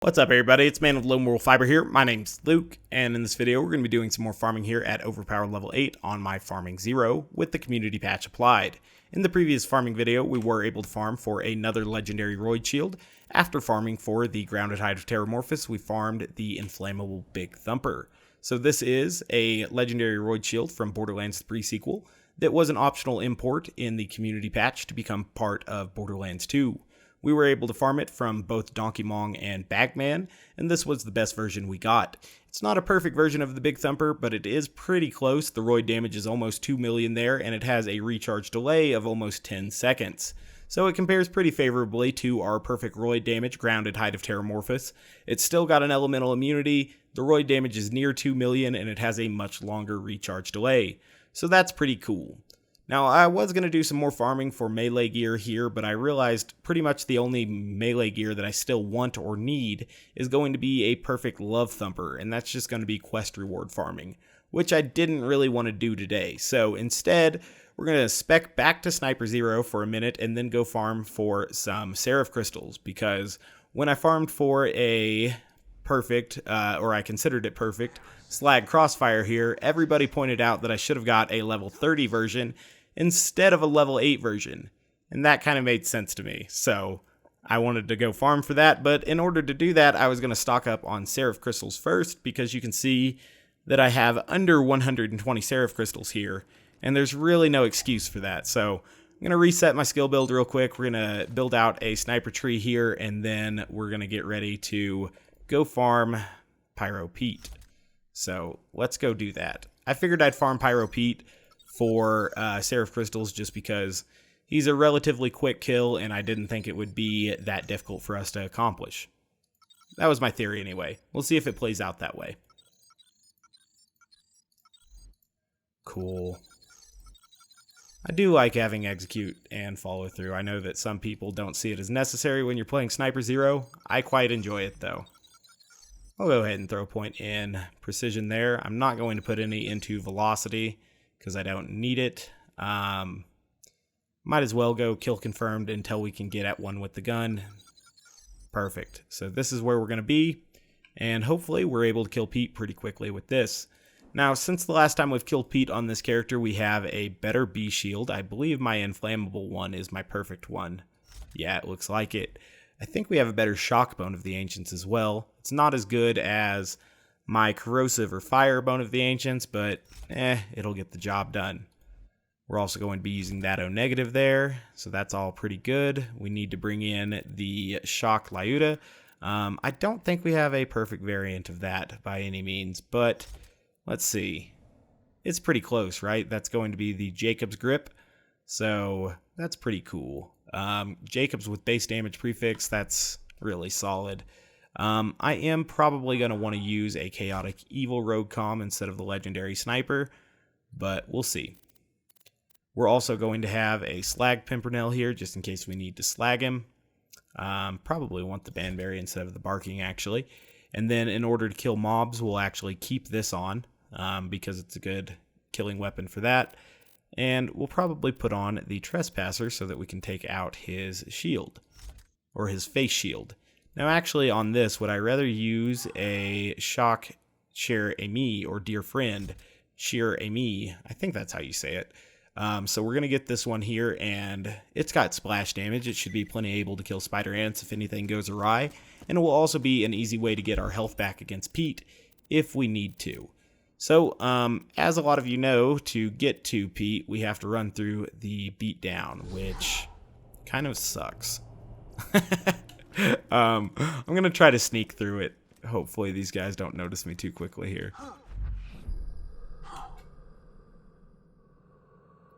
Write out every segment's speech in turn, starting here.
What's up, everybody? It's Man of Lone Moral Fiber here. My name's Luke, and in this video we're going to be doing some more farming here at Overpowered Level 8 on my Farming 0 with the community patch applied. In the previous farming video, we were able to farm for another legendary Roid Shield. After farming for the Grounded Hide of Terramorphous, we farmed the Inflammable Big Thumper. So this is a legendary Roid Shield from Borderlands 3 sequel that was an optional import in the community patch to become part of Borderlands 2. We were able to farm it from both Donkey Mong and Bagman, and this was the best version we got. It's not a perfect version of the Big Thumper, but it is pretty close. The Roid damage is almost 2 million there, and it has a recharge delay of almost 10 seconds. So it compares pretty favorably to our perfect Roid damage, Grounded Hide of Terramorphous. It's still got an elemental immunity, the Roid damage is near 2 million, and it has a much longer recharge delay. So that's pretty cool. Now, I was going to do some more farming for melee gear here, but I realized pretty much the only melee gear that I still want or need is going to be a perfect Love Thumper, and that's just going to be quest reward farming, which I didn't really want to do today. So instead, we're going to spec back to Sniper Zer0 for a minute and then go farm for some Seraph crystals, because when I farmed for a perfect, or I considered it perfect, Slag Crossfire here, everybody pointed out that I should have got a level 30 version instead of a level 8 version, and that kind of made sense to me, so I wanted to go farm for that. But in order to do that, I was going to stock up on Seraph crystals first, because you can see that I have under 120 Seraph crystals here, and there's really no excuse for that. So I'm going to reset my skill build real quick. We're going to build out a sniper tree here, and then we're going to get ready to go farm Pyro Pete. So let's go do that. I figured I'd farm Pyro Pete for Seraph crystals just because he's a relatively quick kill, and I didn't think it would be that difficult for us to accomplish. That was my theory anyway. We'll see if it plays out that way. Cool. I do like having execute and follow through. I know that some people don't see it as necessary when you're playing Sniper Zer0. I quite enjoy it though. I'll go ahead and throw a point in precision there. I'm not going to put any into velocity because I don't need it. Might as well go kill confirmed until we can get at one with the gun. Perfect. So this is where we're going to be, and hopefully we're able to kill Pete pretty quickly with this. Now, since the last time we've killed Pete on this character, we have a better B shield. I believe my inflammable one is my perfect one. Yeah, it looks like it. I think we have a better shock bone of the ancients as well. It's not as good as my corrosive or fire bone of the ancients, but it'll get the job done. We're also going to be using that O Negative there, so that's all pretty good. We need to bring in the shock Lyuda. I don't think we have a perfect variant of that by any means, but let's see. It's pretty close, right? That's going to be the Jacob's grip, so that's pretty cool. Jacob's with base damage prefix, that's really solid. I am probably going to want to use a chaotic evil rogue comm instead of the legendary sniper, but we'll see. We're also going to have a Slag Pimpernel here just in case we need to slag him. Probably want the Banberry instead of the barking actually. And then in order to kill mobs, we'll actually keep this on because it's a good killing weapon for that. And we'll probably put on the Trespasser so that we can take out his shield, or his face shield. Now actually on this, would I rather use a shock Chere-Amie, or dear friend, Chere-Amie, I think that's how you say it. So we're going to get this one here, and it's got splash damage. It should be plenty able to kill spider ants if anything goes awry, and it will also be an easy way to get our health back against Pete if we need to. So, as a lot of you know, to get to Pete, we have to run through the beatdown, which kind of sucks. I'm going to try to sneak through it. Hopefully these guys don't notice me too quickly here.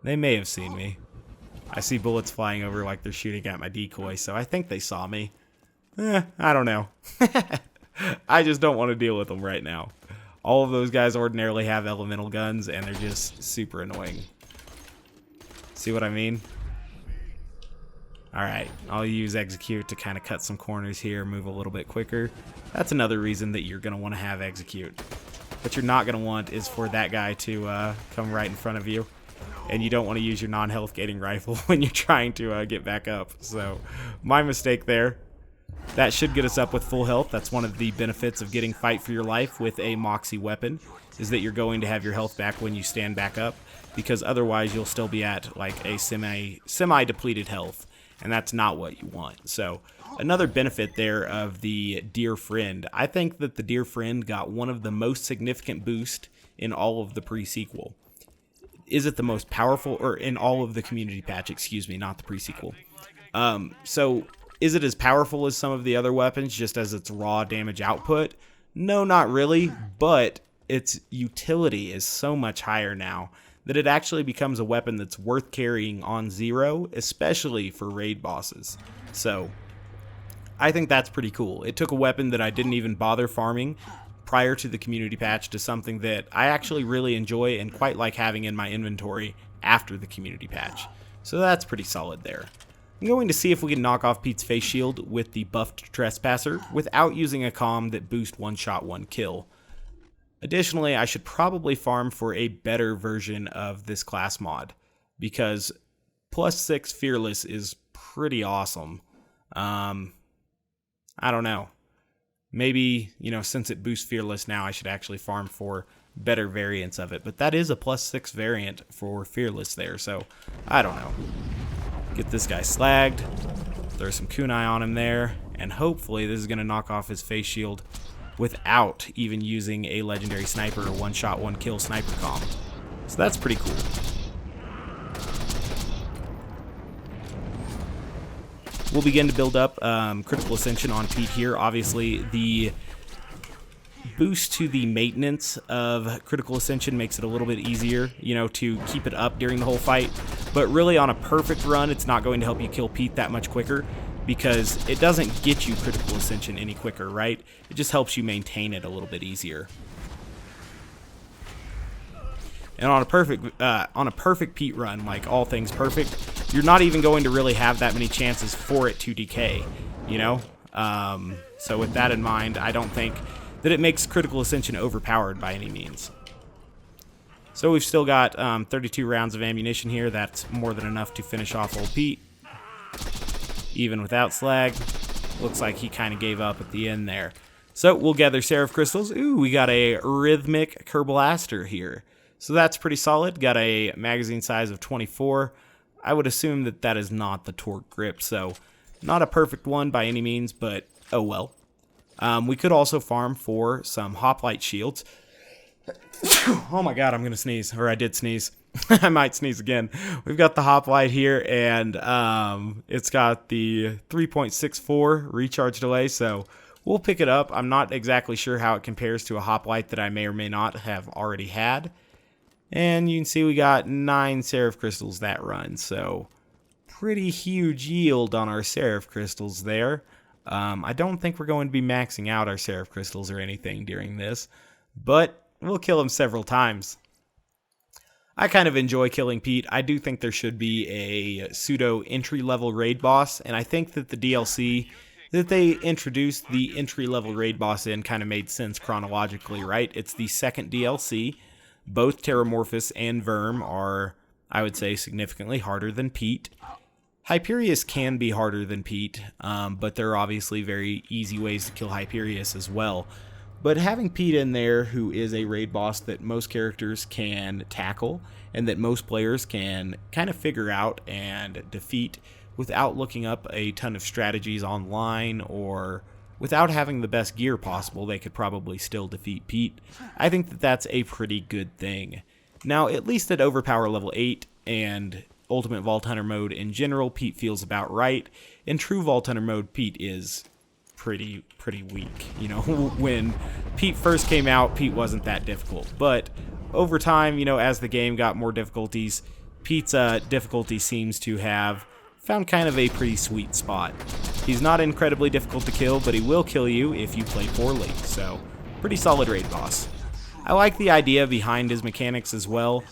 They may have seen me. I see bullets flying over like they're shooting at my decoy, so I think they saw me. I don't know. I just don't want to deal with them right now. All of those guys ordinarily have elemental guns, and they're just super annoying. See what I mean? Alright, I'll use execute to kind of cut some corners here, move a little bit quicker. That's another reason that you're going to want to have execute. What you're not going to want is for that guy to come right in front of you. And you don't want to use your non-health gating rifle when you're trying to get back up. So, my mistake there. That should get us up with full health. That's one of the benefits of getting Fight for Your Life with a Moxie weapon, is that you're going to have your health back when you stand back up, because otherwise you'll still be at like a semi-depleted health, and that's not what you want. So another benefit there of the Dear Friend. I think that the Dear Friend got one of the most significant boosts in all of the pre-sequel. Is it the most powerful, or in all of the community patch, excuse me, not the pre-sequel. So is it as powerful as some of the other weapons, just as its raw damage output? No, not really, but its utility is so much higher now that it actually becomes a weapon that's worth carrying on Zero, especially for raid bosses. So I think that's pretty cool. It took a weapon that I didn't even bother farming prior to the community patch to something that I actually really enjoy and quite like having in my inventory after the community patch. So that's pretty solid there. I'm going to see if we can knock off Pete's face shield with the buffed Trespasser without using a comm that boosts one shot, one kill. Additionally, I should probably farm for a better version of this class mod, because +6 Fearless is pretty awesome. I don't know. Maybe, since it boosts Fearless now, I should actually farm for better variants of it. But that is a +6 variant for Fearless there, so I don't know. Get this guy slagged, throw some kunai on him there, and hopefully this is going to knock off his face shield without even using a legendary sniper or one shot, one kill sniper comm. So that's pretty cool. We'll begin to build up Critical Ascension on Pete here. Obviously, the boost to the maintenance of Critical Ascension makes it a little bit easier, to keep it up during the whole fight. But really, on a perfect run, it's not going to help you kill Pete that much quicker, because it doesn't get you Critical Ascension any quicker, right? It just helps you maintain it a little bit easier. And on a perfect Pete run, like all things perfect, you're not even going to really have that many chances for it to decay, So with that in mind, I don't think that it makes Critical Ascension overpowered by any means. So we've still got 32 rounds of ammunition here. That's more than enough to finish off old Pete. Even without Slag, looks like he kind of gave up at the end there. So we'll gather Seraph crystals. Ooh, we got a rhythmic Kerbalaster here. So that's pretty solid. Got a magazine size of 24. I would assume that that is not the torque grip, so not a perfect one by any means, but oh well. We could also farm for some hoplite shields. Oh my god, I'm gonna sneeze, or I did sneeze. I might sneeze again. We've got the hoplite here, and it's got the 3.64 recharge delay, so we'll pick it up. I'm not exactly sure how it compares to a hoplite that I may or may not have already had. And you can see we got 9 Seraph crystals that run, so pretty huge yield on our Seraph crystals there. I don't think we're going to be maxing out our Seraph crystals or anything during this, but we'll kill him several times. I kind of enjoy killing Pete. I do think there should be a pseudo entry-level raid boss, and I think that the DLC that they introduced the entry-level raid boss in kind of made sense chronologically, right? It's the second DLC. Both Terramorphous and Verm are, I would say, significantly harder than Pete. Hyperius can be harder than Pete, but there are obviously very easy ways to kill Hyperius as well. But having Pete in there, who is a raid boss that most characters can tackle, and that most players can kind of figure out and defeat without looking up a ton of strategies online, or without having the best gear possible, they could probably still defeat Pete. I think that that's a pretty good thing. Now, at least at Overpower level 8 and Ultimate Vault Hunter mode in general, Pete feels about right. In True Vault Hunter mode, Pete is pretty weak. When Pete first came out, Pete wasn't that difficult. But over time, as the game got more difficulties, Pete's difficulty seems to have found kind of a pretty sweet spot. He's not incredibly difficult to kill, but he will kill you if you play poorly, so pretty solid raid boss. I like the idea behind his mechanics as well.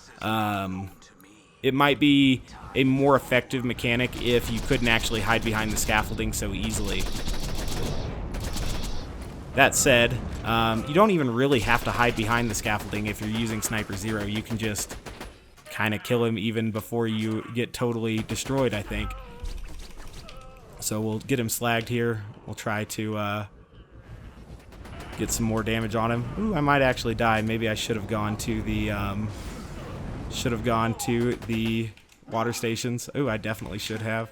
It might be a more effective mechanic if you couldn't actually hide behind the scaffolding so easily. That said, you don't even really have to hide behind the scaffolding if you're using Sniper Zer0. You can just kind of kill him even before you get totally destroyed, I think. So we'll get him slagged here. We'll try to get some more damage on him. Ooh, I might actually die. Maybe I should have gone to the water stations. Ooh, I definitely should have.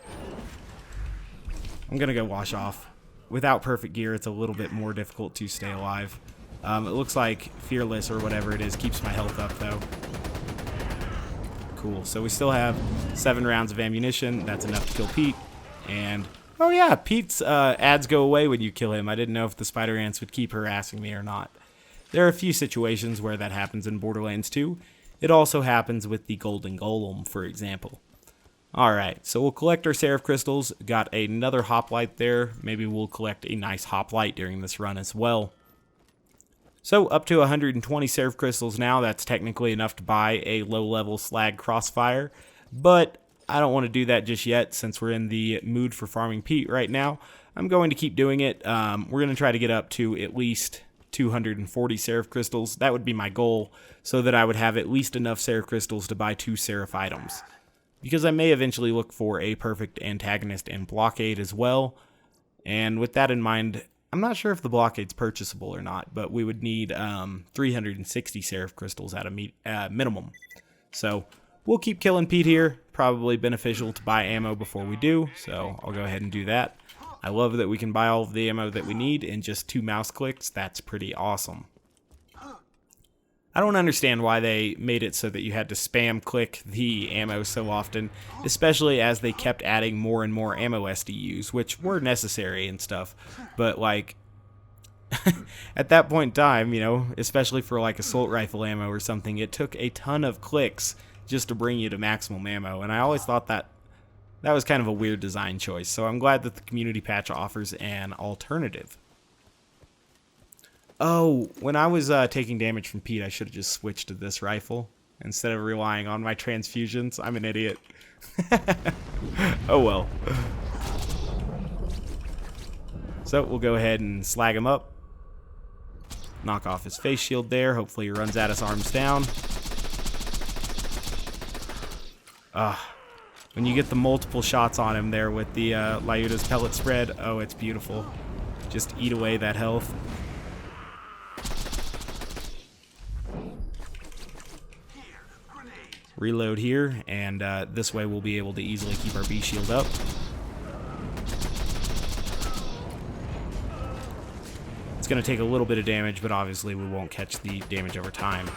I'm gonna go wash off. Without perfect gear, it's a little bit more difficult to stay alive. It looks like Fearless or whatever it is keeps my health up though. Cool. So we still have 7 rounds of ammunition. That's enough to kill Pete. And oh yeah, Pete's ads go away when you kill him. I didn't know if the spider ants would keep harassing me or not. There are a few situations where that happens in Borderlands 2. It also happens with the Golden Golem, for example. Alright, so we'll collect our Seraph crystals. Got another hoplite there. Maybe we'll collect a nice hoplite during this run as well. So up to 120 Seraph crystals now. That's technically enough to buy a low-level Slag Crossfire. But I don't want to do that just yet since we're in the mood for farming Pete right now. I'm going to keep doing it. We're going to try to get up to at least 240 Seraph crystals. That would be my goal, so that I would have at least enough Seraph crystals to buy 2 Seraph items. Because I may eventually look for a perfect antagonist and Blockade as well. And with that in mind, I'm not sure if the Blockade's purchasable or not, but we would need 360 Seraph crystals at a minimum. So we'll keep killing Pete here. Probably beneficial to buy ammo before we do, so I'll go ahead and do that. I love that we can buy all of the ammo that we need in just 2 mouse clicks. That's pretty awesome. I don't understand why they made it so that you had to spam click the ammo so often, especially as they kept adding more and more ammo SDUs, which were necessary and stuff, but like, at that point in time, you know, especially for like assault rifle ammo or something, it took a ton of clicks just to bring you to maximum ammo, and I always thought that was kind of a weird design choice, so I'm glad that the community patch offers an alternative. Oh, when I was taking damage from Pete, I should have just switched to this rifle instead of relying on my transfusions. I'm an idiot. Oh well. So we'll go ahead and slag him up. Knock off his face shield there. Hopefully he runs at us arms down. When you get the multiple shots on him there with the Lyuda's pellet spread, oh, it's beautiful. Just eat away that health. Reload here, and this way we'll be able to easily keep our B shield up. It's going to take a little bit of damage, but obviously we won't catch the damage over time.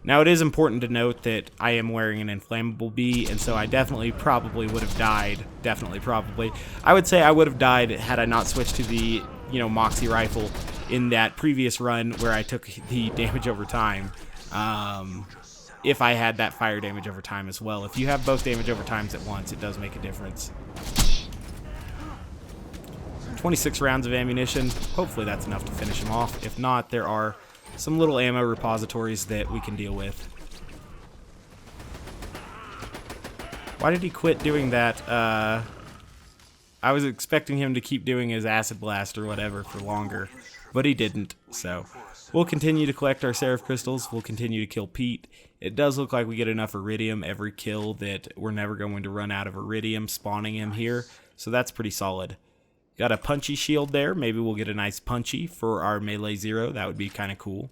Now it is important to note that I am wearing an inflammable B, and so I definitely probably would have died. Definitely probably. I would say I would have died had I not switched to the, you know, Moxie rifle in that previous run where I took the damage over time. If I had that fire damage over time as well. If you have both damage over times at once, it does make a difference. 26 rounds of ammunition. Hopefully that's enough to finish him off. If not, there are some little ammo repositories that we can deal with. Why did he quit doing that? I was expecting him to keep doing his acid blast or whatever for longer, but he didn't, so we'll continue to collect our Seraph crystals. We'll continue to kill Pete. It does look like we get enough iridium every kill that we're never going to run out of iridium spawning him here, so that's pretty solid. Got a Pun-Chee shield there. Maybe we'll get a nice Pun-Chee for our melee 0. That would be kind of cool.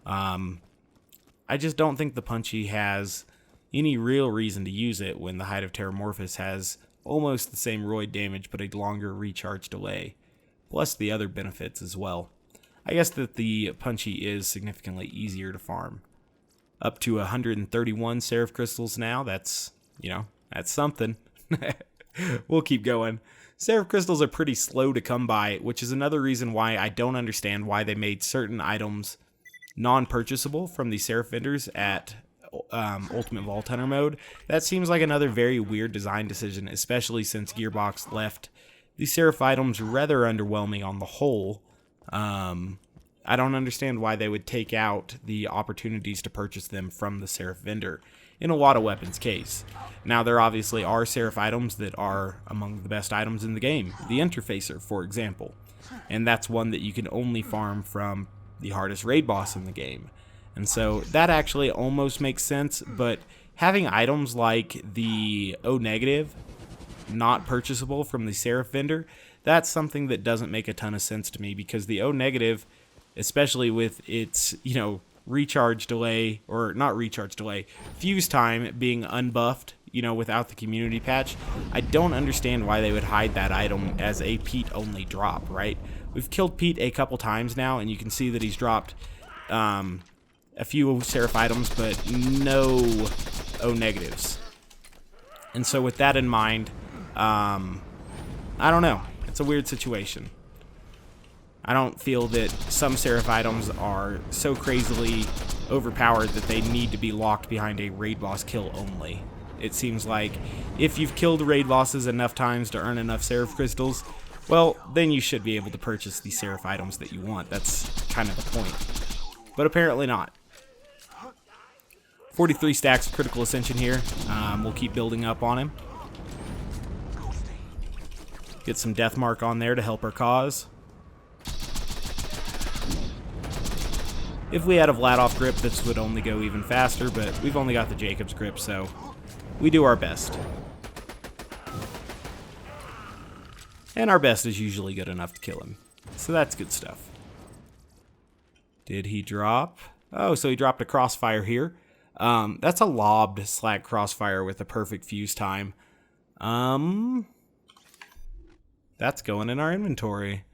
I just don't think the Pun-Chee has any real reason to use it when the Hide of Terramorphous has almost the same roid damage but a longer recharge delay, plus the other benefits as well. I guess that the Pun-Chee is significantly easier to farm. Up to 131 Seraph crystals now. That's, you know, that's something. We'll keep going. Seraph crystals are pretty slow to come by, which is another reason why I don't understand why they made certain items non-purchasable from the Seraph vendors at Ultimate Vault Hunter mode. That seems like another very weird design decision, especially since Gearbox left the Seraph items rather underwhelming on the whole. I don't understand why they would take out the opportunities to purchase them from the Seraph vendor in a lot of weapons case. Now, there obviously are Seraph items that are among the best items in the game. The Interfacer, for example. And that's one that you can only farm from the hardest raid boss in the game. And so that actually almost makes sense, but having items like the O Negative not purchasable from the Seraph vendor, that's something that doesn't make a ton of sense to me, because the O Negative, especially with its, recharge delay, or not recharge delay, fuse time being unbuffed, without the community patch, I don't understand why they would hide that item as a Pete only drop, right? We've killed Pete a couple times now, and you can see that he's dropped a few Seraph items, but no O Negatives. And so with that in mind, I don't know. It's a weird situation. I don't feel that some Seraph items are so crazily overpowered that they need to be locked behind a raid boss kill only. It seems like if you've killed raid bosses enough times to earn enough Seraph crystals, well, then you should be able to purchase the Seraph items that you want. That's kind of the point. But apparently not. 43 stacks of critical ascension here. We'll keep building up on him. Get some death mark on there to help our cause. If we had a Vladoff grip, this would only go even faster, but we've only got the Jacob's grip, so we do our best. And our best is usually good enough to kill him. So that's good stuff. Did he drop? Oh, so he dropped a Crossfire here. That's a lobbed Slag Crossfire with a perfect fuse time. That's going in our inventory.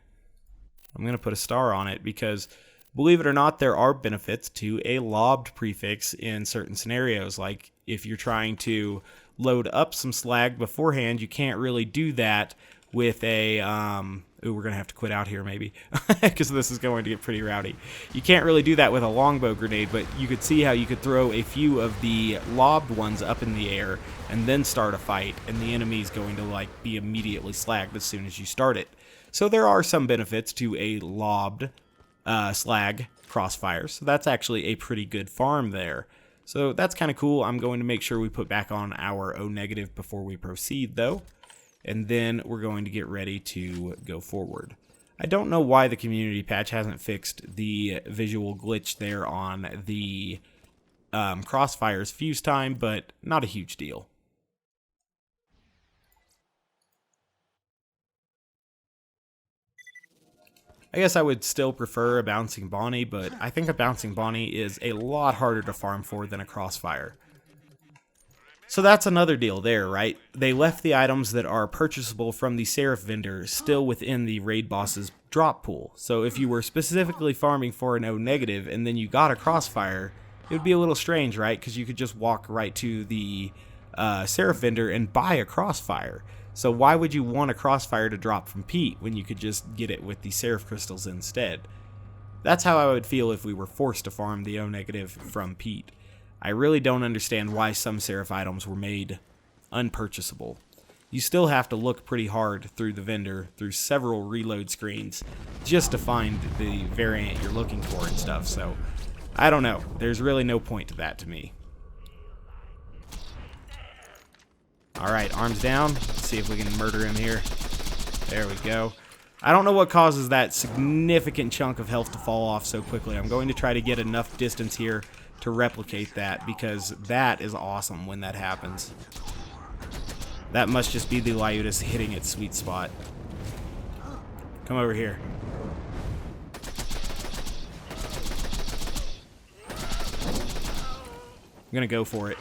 I'm going to put a star on it because, believe it or not, there are benefits to a lobbed prefix in certain scenarios. Like if you're trying to load up some slag beforehand, you can't really do that with a ooh, we're gonna have to quit out here maybe because this is going to get pretty rowdy. You can't really do that with a longbow grenade, but you could see how you could throw a few of the lobbed ones up in the air and then start a fight, and the enemy's going to be immediately slagged as soon as you start it. So there are some benefits to a lobbed Slag Crossfire, so that's actually a pretty good farm there. So that's kind of cool. I'm going to make sure we put back on our O Negative before we proceed though, and then we're going to get ready to go forward. I don't know why the community patch hasn't fixed the visual glitch there on the Crossfire's fuse time, but not a huge deal. I guess I would still prefer a Bouncing Bonnie, but I think a Bouncing Bonnie is a lot harder to farm for than a Crossfire. So that's another deal there, right? They left the items that are purchasable from the Seraph vendor still within the raid boss's drop pool. So if you were specifically farming for an O Negative and then you got a Crossfire, it would be a little strange, right? Because you could just walk right to the Seraph vendor and buy a Crossfire. So why would you want a Crossfire to drop from Pete when you could just get it with the Seraph crystals instead? That's how I would feel if we were forced to farm the O Negative from Pete. I really don't understand why some Seraph items were made unpurchasable. You still have to look pretty hard through the vendor, through several reload screens, just to find the variant you're looking for and stuff. So I don't know. There's really no point to that to me. Alright, arms down. Let's see if we can murder him here. There we go. I don't know what causes that significant chunk of health to fall off so quickly. I'm going to try to get enough distance here to replicate that, because that is awesome when that happens. That must just be the Lyuda hitting its sweet spot. Come over here. I'm gonna go for it.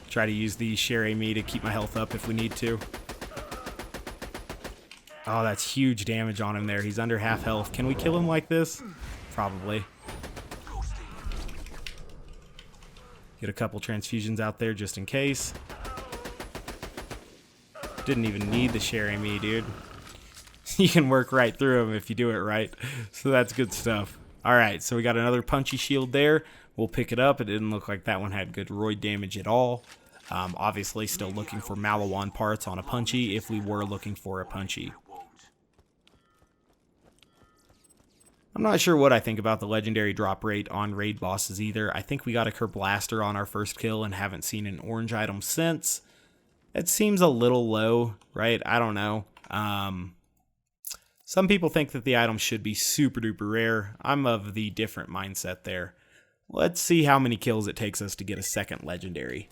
Try to use the Chere-Amie to keep my health up if we need to. Oh, that's huge damage on him there. He's under half health. Can we kill him like this? Probably. Get a couple transfusions out there just in case. Didn't even need the Chere-Amie, dude. You can work right through him if you do it right. So that's good stuff. Alright, so we got another Pun-Chee shield there. We'll pick it up. It didn't look like that one had good roid damage at all. Obviously still looking for Malawan parts on a Pun-Chee if we were looking for a Pun-Chee. I'm not sure what I think about the legendary drop rate on raid bosses either. I think we got a Kerblaster on our first kill and haven't seen an orange item since. It seems a little low, right? I don't know. Some people think that the item should be super duper rare. I'm of the different mindset there. Let's see how many kills it takes us to get a second legendary.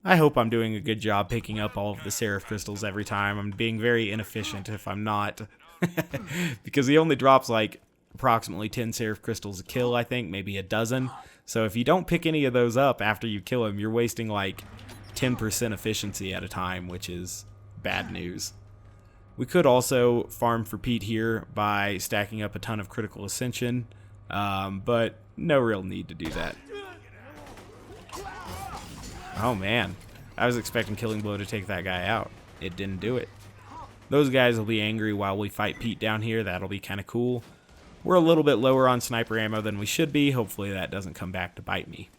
I hope I'm doing a good job picking up all of the Seraph crystals every time. I'm being very inefficient if I'm not. Because he only drops like approximately 10 Seraph crystals a kill, I think, maybe a dozen. So if you don't pick any of those up after you kill him, you're wasting like 10% efficiency at a time, which is bad news. We could also farm for Pete here by stacking up a ton of critical ascension, but no real need to do that. Oh man, I was expecting Killing Blow to take that guy out. It didn't do it. Those guys will be angry while we fight Pete down here. That'll be kind of cool. We're a little bit lower on sniper ammo than we should be. Hopefully that doesn't come back to bite me.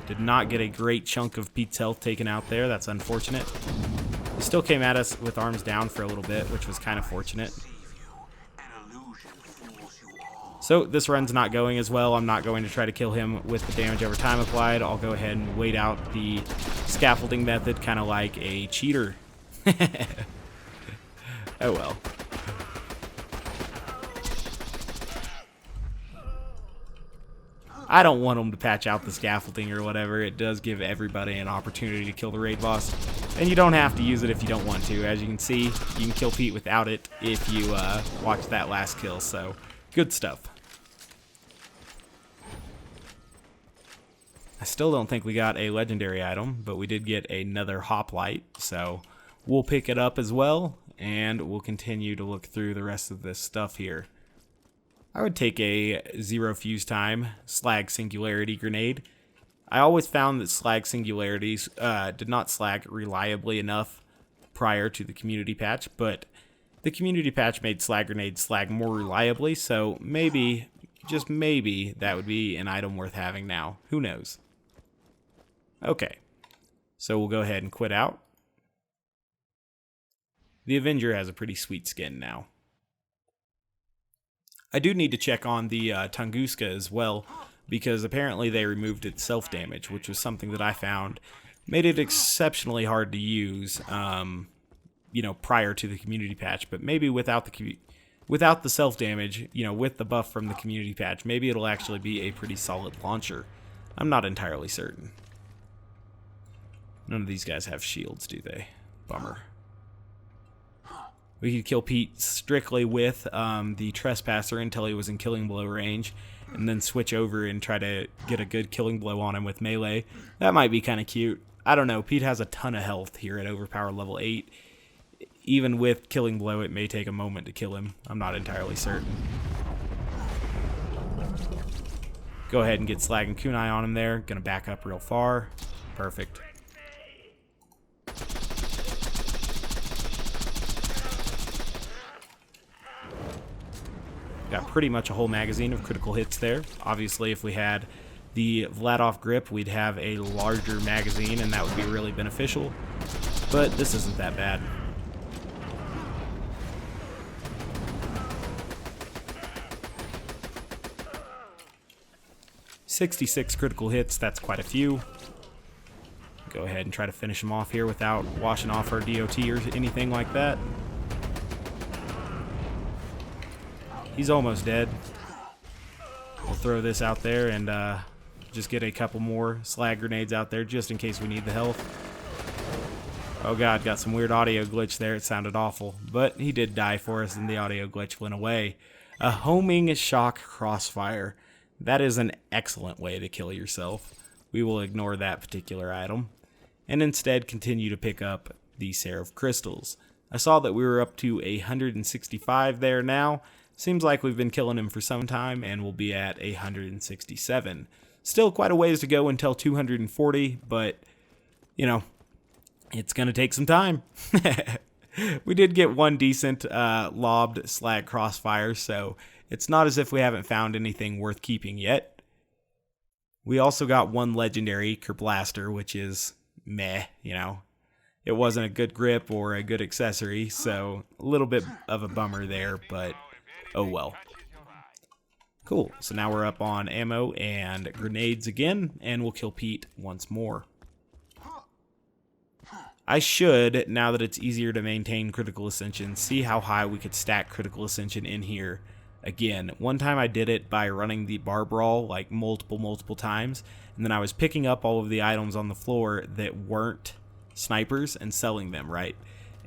Did not get a great chunk of Pete's health taken out there. That's unfortunate. He still came at us with arms down for a little bit, which was kind of fortunate. So this run's not going as well. I'm not going to try to kill him with the damage over time applied. I'll go ahead and wait out the scaffolding method, kind of like a cheater. Oh well. I don't want them to patch out the scaffolding or whatever. It does give everybody an opportunity to kill the raid boss. And you don't have to use it if you don't want to. As you can see, you can kill Pete without it if you watch that last kill. So, good stuff. I still don't think we got a legendary item, but we did get another hoplite. So, we'll pick it up as well, and we'll continue to look through the rest of this stuff here. I would take a 0 fuse time slag singularity grenade. I always found that slag singularities did not slag reliably enough prior to the community patch, but the community patch made slag grenades slag more reliably, so maybe, just maybe, that would be an item worth having now. Who knows? Okay, so we'll go ahead and quit out. The Avenger has a pretty sweet skin now. I do need to check on the Tunguska as well, because apparently they removed its self-damage, which was something that I found made it exceptionally hard to use, you know, prior to the community patch. But maybe without the self-damage, you know, with the buff from the community patch, maybe it'll actually be a pretty solid launcher. I'm not entirely certain. None of these guys have shields, do they? Bummer. We could kill Pete strictly with the Trespasser until he was in Killing Blow range, and then switch over and try to get a good Killing Blow on him with melee. That might be kind of cute. I don't know. Pete has a ton of health here at Overpower level 8. Even with Killing Blow, it may take a moment to kill him. I'm not entirely certain. Go ahead and get Slag and Kunai on him there. Gonna back up real far. Perfect. Got pretty much a whole magazine of critical hits there. Obviously, if we had the Vladov grip, we'd have a larger magazine, and that would be really beneficial. But this isn't that bad. "66 critical hits, that's quite a few. Go ahead and try to finish him off here without washing off our DOT or anything like that. He's almost dead. We'll throw this out there and just get a couple more slag grenades out there just in case we need the health. Oh god, got some weird audio glitch there. It sounded awful. But he did die for us and the audio glitch went away. A homing shock crossfire. That is an excellent way to kill yourself. We will ignore that particular item and instead continue to pick up the Seraph crystals. I saw that we were up to 165 there now. Seems like we've been killing him for some time, and we'll be at 167. Still quite a ways to go until 240, but, you know, it's going to take some time. We did get one decent lobbed Slag Crossfire, so it's not as if we haven't found anything worth keeping yet. We also got one legendary Kerblaster, which is meh, you know. It wasn't a good grip or a good accessory, so a little bit of a bummer there, but oh well. Cool, so now we're up on ammo and grenades again, and we'll kill Pete once more. I should, now that it's easier to maintain critical ascension, see how high we could stack critical ascension in here again. One time I did it by running the bar brawl like multiple times, and then I was picking up all of the items on the floor that weren't snipers and selling them, right?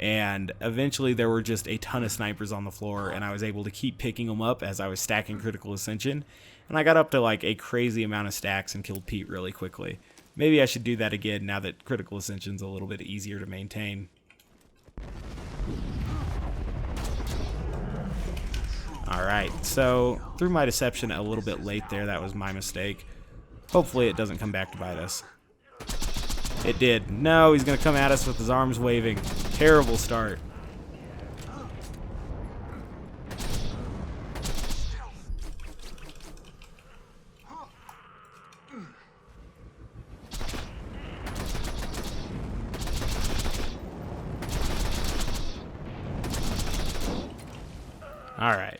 And eventually there were just a ton of snipers on the floor, and I was able to keep picking them up as I was stacking critical ascension, and I got up to like a crazy amount of stacks and killed Pete really quickly. Maybe I should do that again now that critical ascension's a little bit easier to maintain. Alright, so through my deception a little bit late there, that was my mistake. Hopefully it doesn't come back to bite us. It did. No, he's going to come at us with his arms waving. Terrible start. All right.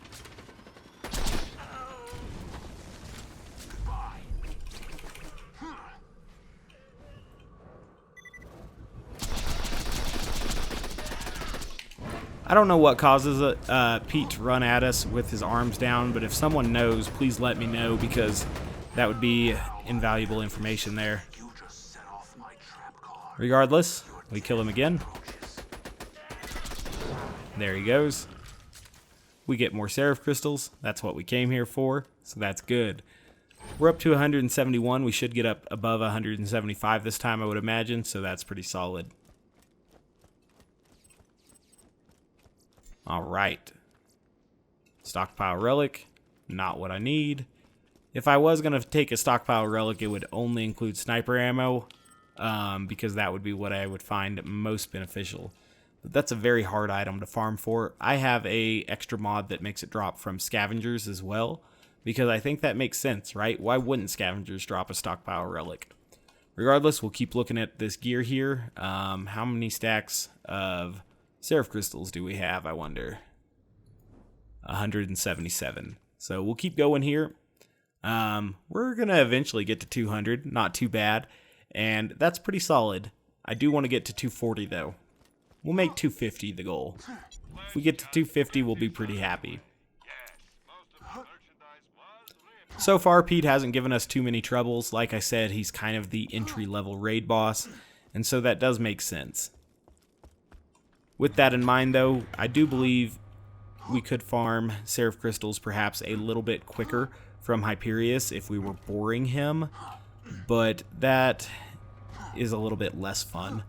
I don't know what causes Pete to run at us with his arms down, but if someone knows, please let me know, because that would be invaluable information there. Regardless, we kill him again. There he goes. We get more Seraph crystals. That's what we came here for, so that's good. We're up to 171. We should get up above 175 this time, I would imagine, so that's pretty solid. Alright. Stockpile relic. Not what I need. If I was going to take a stockpile relic, it would only include sniper ammo, because that would be what I would find most beneficial. But that's a very hard item to farm for. I have a extra mod that makes it drop from scavengers as well, because I think that makes sense, right? Why wouldn't scavengers drop a stockpile relic? Regardless, we'll keep looking at this gear here. How many stacks of Seraph crystals do we have, I wonder? 177. So we'll keep going here. We're going to eventually get to 200. Not too bad. And that's pretty solid. I do want to get to 240, though. We'll make 250 the goal. If we get to 250, we'll be pretty happy. So far, Pete hasn't given us too many troubles. Like I said, he's kind of the entry-level raid boss, and so that does make sense. With that in mind, though, I do believe we could farm Seraph crystals perhaps a little bit quicker from Hyperius if we were boring him, but that is a little bit less fun.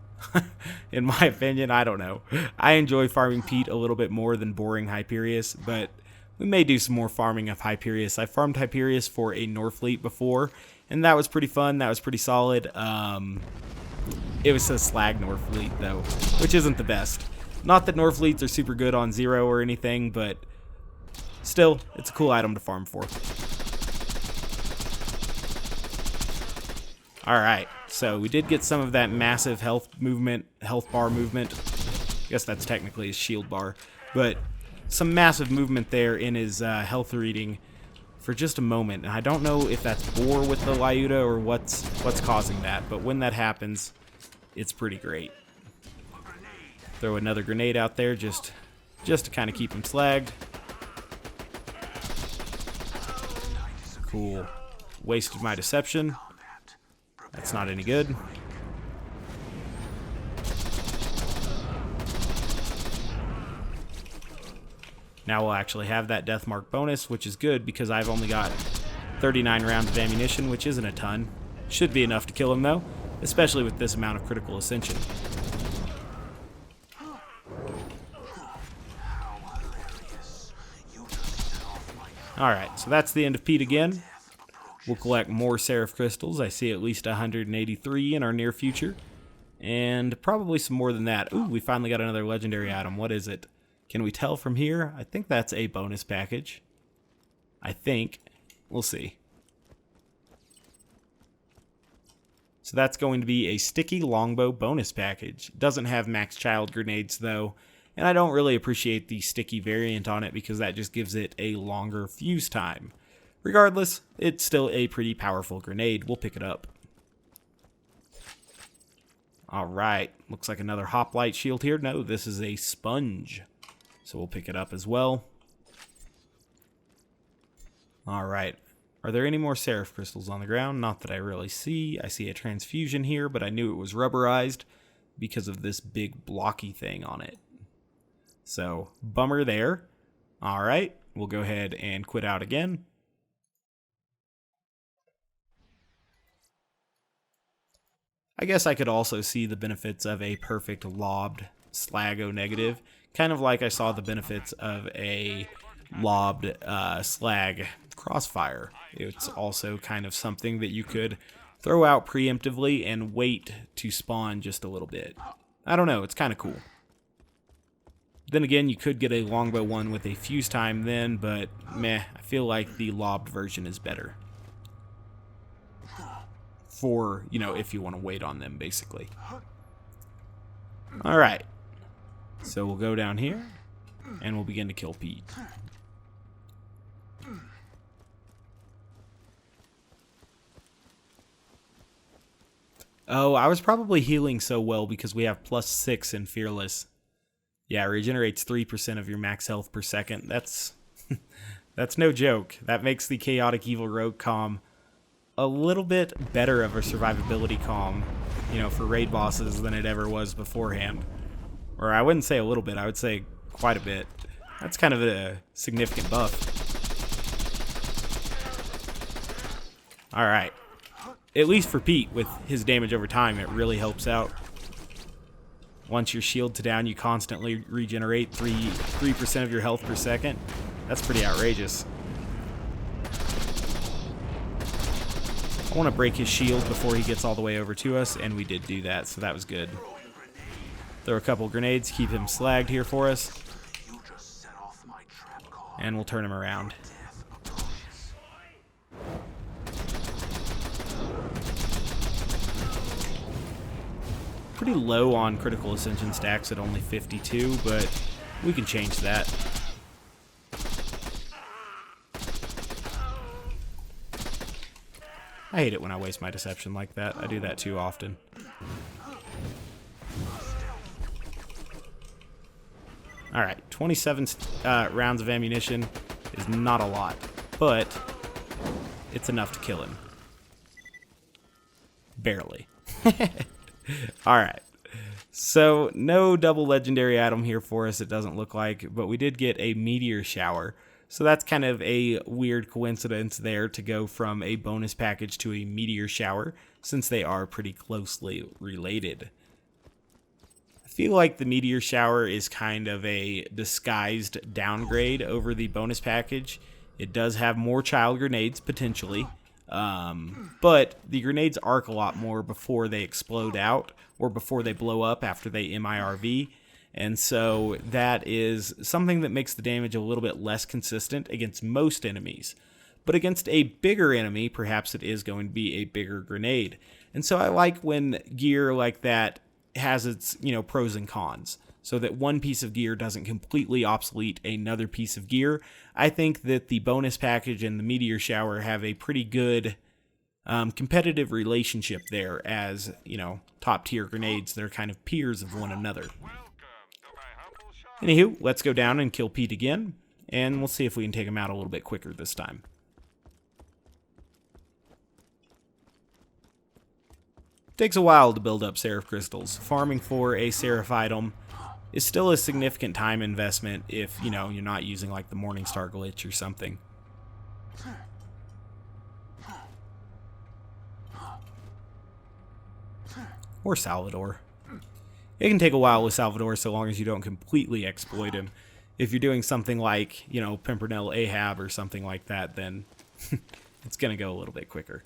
In my opinion, I don't know. I enjoy farming Pete a little bit more than boring Hyperius, but we may do some more farming of Hyperius. I farmed Hyperius for a Norfleet before, and that was pretty fun. That was pretty solid. It was a Slag Norfleet, though, which isn't the best. Not that Norfleets are super good on 0 or anything, but still, it's a cool item to farm for. Alright, so we did get some of that massive health bar movement. I guess that's technically his shield bar, but some massive movement there in his health reading for just a moment. And I don't know if that's Boar with the Lyuda or what's causing that, but when that happens, it's pretty great. Throw another grenade out there just to kind of keep him slagged. Cool. Wasted my deception. That's not any good. Now we'll actually have that death mark bonus, which is good because I've only got 39 rounds of ammunition, which isn't a ton. Should be enough to kill him though, especially with this amount of critical ascension. Alright, so that's the end of Pete again. We'll collect more Seraph crystals. I see at least 183 in our near future. And probably some more than that. Ooh, we finally got another legendary item. What is it? Can we tell from here? I think that's a bonus package. I think. We'll see. So that's going to be a sticky longbow bonus package. Doesn't have max child grenades though. And I don't really appreciate the sticky variant on it because that just gives it a longer fuse time. Regardless, it's still a pretty powerful grenade. We'll pick it up. Alright, looks like another hoplite shield here. No, this is a sponge. So we'll pick it up as well. Alright, are there any more Seraph crystals on the ground? Not that I really see. I see a transfusion here, but I knew it was rubberized because of this big blocky thing on it. So, bummer there. Alright, we'll go ahead and quit out again. I guess I could also see the benefits of a perfect lobbed Slag O Negative, kind of like I saw the benefits of a lobbed Slag Crossfire. It's also kind of something that you could throw out preemptively and wait to spawn just a little bit. I don't know, it's kind of cool. Then again, you could get a longbow one with a fuse time then, but meh, I feel like the lobbed version is better. For, you know, if you want to wait on them, basically. Alright. So we'll go down here, and we'll begin to kill Pete. Oh, I was probably healing so well because we have +6 in Fearless. Yeah, it regenerates 3% of your max health per second. That's that's no joke. That makes the Chaotic Evil Rogue comm a little bit better of a survivability comm, you know, for raid bosses than it ever was beforehand. Or I wouldn't say a little bit, I would say quite a bit. That's kind of a significant buff. Alright. At least for Pete, with his damage over time, it really helps out. Once your shield's down, you constantly regenerate 3% of your health per second. That's pretty outrageous. I want to break his shield before he gets all the way over to us, and we did do that, so that was good. Throw a couple grenades, keep him slagged here for us. And we'll turn him around. Pretty low on critical ascension stacks at only 52, but we can change that. I hate it when I waste my deception like that. I do that too often. Alright, 27 rounds of ammunition is not a lot, but it's enough to kill him. Barely. Alright, so no double legendary item here for us, it doesn't look like, but we did get a Meteor Shower. So that's kind of a weird coincidence there to go from a bonus package to a Meteor Shower, since they are pretty closely related. I feel like the Meteor Shower is kind of a disguised downgrade over the bonus package. It does have more child grenades, potentially, but the grenades arc a lot more before they explode out, or before they blow up after they MIRV. And so that is something that makes the damage a little bit less consistent against most enemies. But against a bigger enemy, perhaps it is going to be a bigger grenade. And so I like when gear like that has its, you know, pros and cons. So that one piece of gear doesn't completely obsolete another piece of gear. I think that the bonus package and the Meteor Shower have a pretty good competitive relationship there as, you know, top tier grenades. They're kind of peers of one another. Anywho, let's go down and kill Pete again, and we'll see if we can take him out a little bit quicker this time. Takes a while to build up Seraph crystals. Farming for a Seraph item is still a significant time investment if, you know, you're not using like the Morningstar glitch or something. Or Salvador. It can take a while with Salvador so long as you don't completely exploit him. If you're doing something like, you know, Pimpernel Ahab or something like that, then it's going to go a little bit quicker.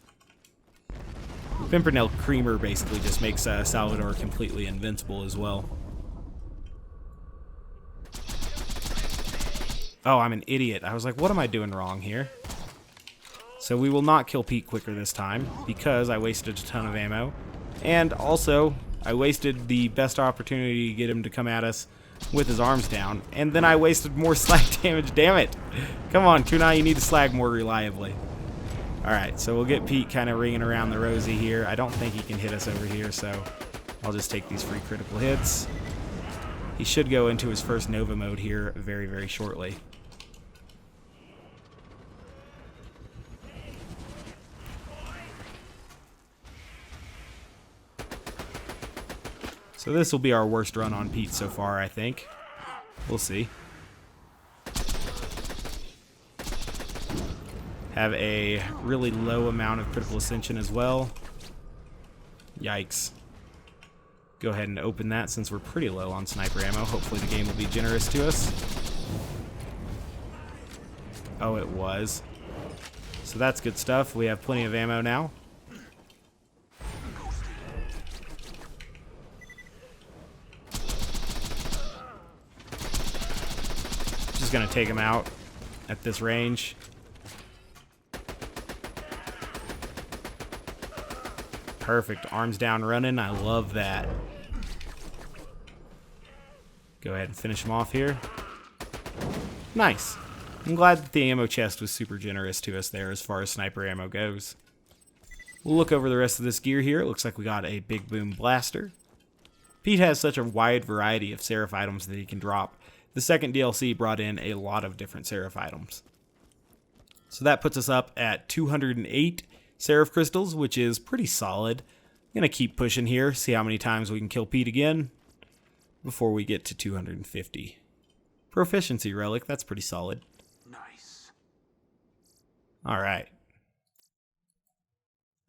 Pimpernel Creamer basically just makes Salvador completely invincible as well. Oh, I'm an idiot. I was like, what am I doing wrong here? So we will not kill Pete quicker this time because I wasted a ton of ammo. And also, I wasted the best opportunity to get him to come at us with his arms down, and then I wasted more slag damage. Damn it! Come on, Kunai, you need to slag more reliably. Alright, so we'll get Pete kind of ringing around the rosy here. I don't think he can hit us over here, so I'll just take these free critical hits. He should go into his first Nova mode here very, very shortly. So this will be our worst run on Pete so far, I think. We'll see. Have a really low amount of critical ascension as well. Yikes. Go ahead and open that since we're pretty low on sniper ammo. Hopefully the game will be generous to us. Oh, it was. So that's good stuff. We have plenty of ammo now. Just gonna take him out at this range. Perfect. Arms down running. I love that. Go ahead and finish him off here. Nice. I'm glad that the ammo chest was super generous to us there as far as sniper ammo goes. We'll look over the rest of this gear here. It looks like we got a big boom blaster. Pete has such a wide variety of Seraph items that he can drop. The second DLC brought in a lot of different Seraph items. So that puts us up at 208 Seraph crystals, which is pretty solid. I'm going to keep pushing here, see how many times we can kill Pete again before we get to 250. Proficiency relic, that's pretty solid. Nice. Alright.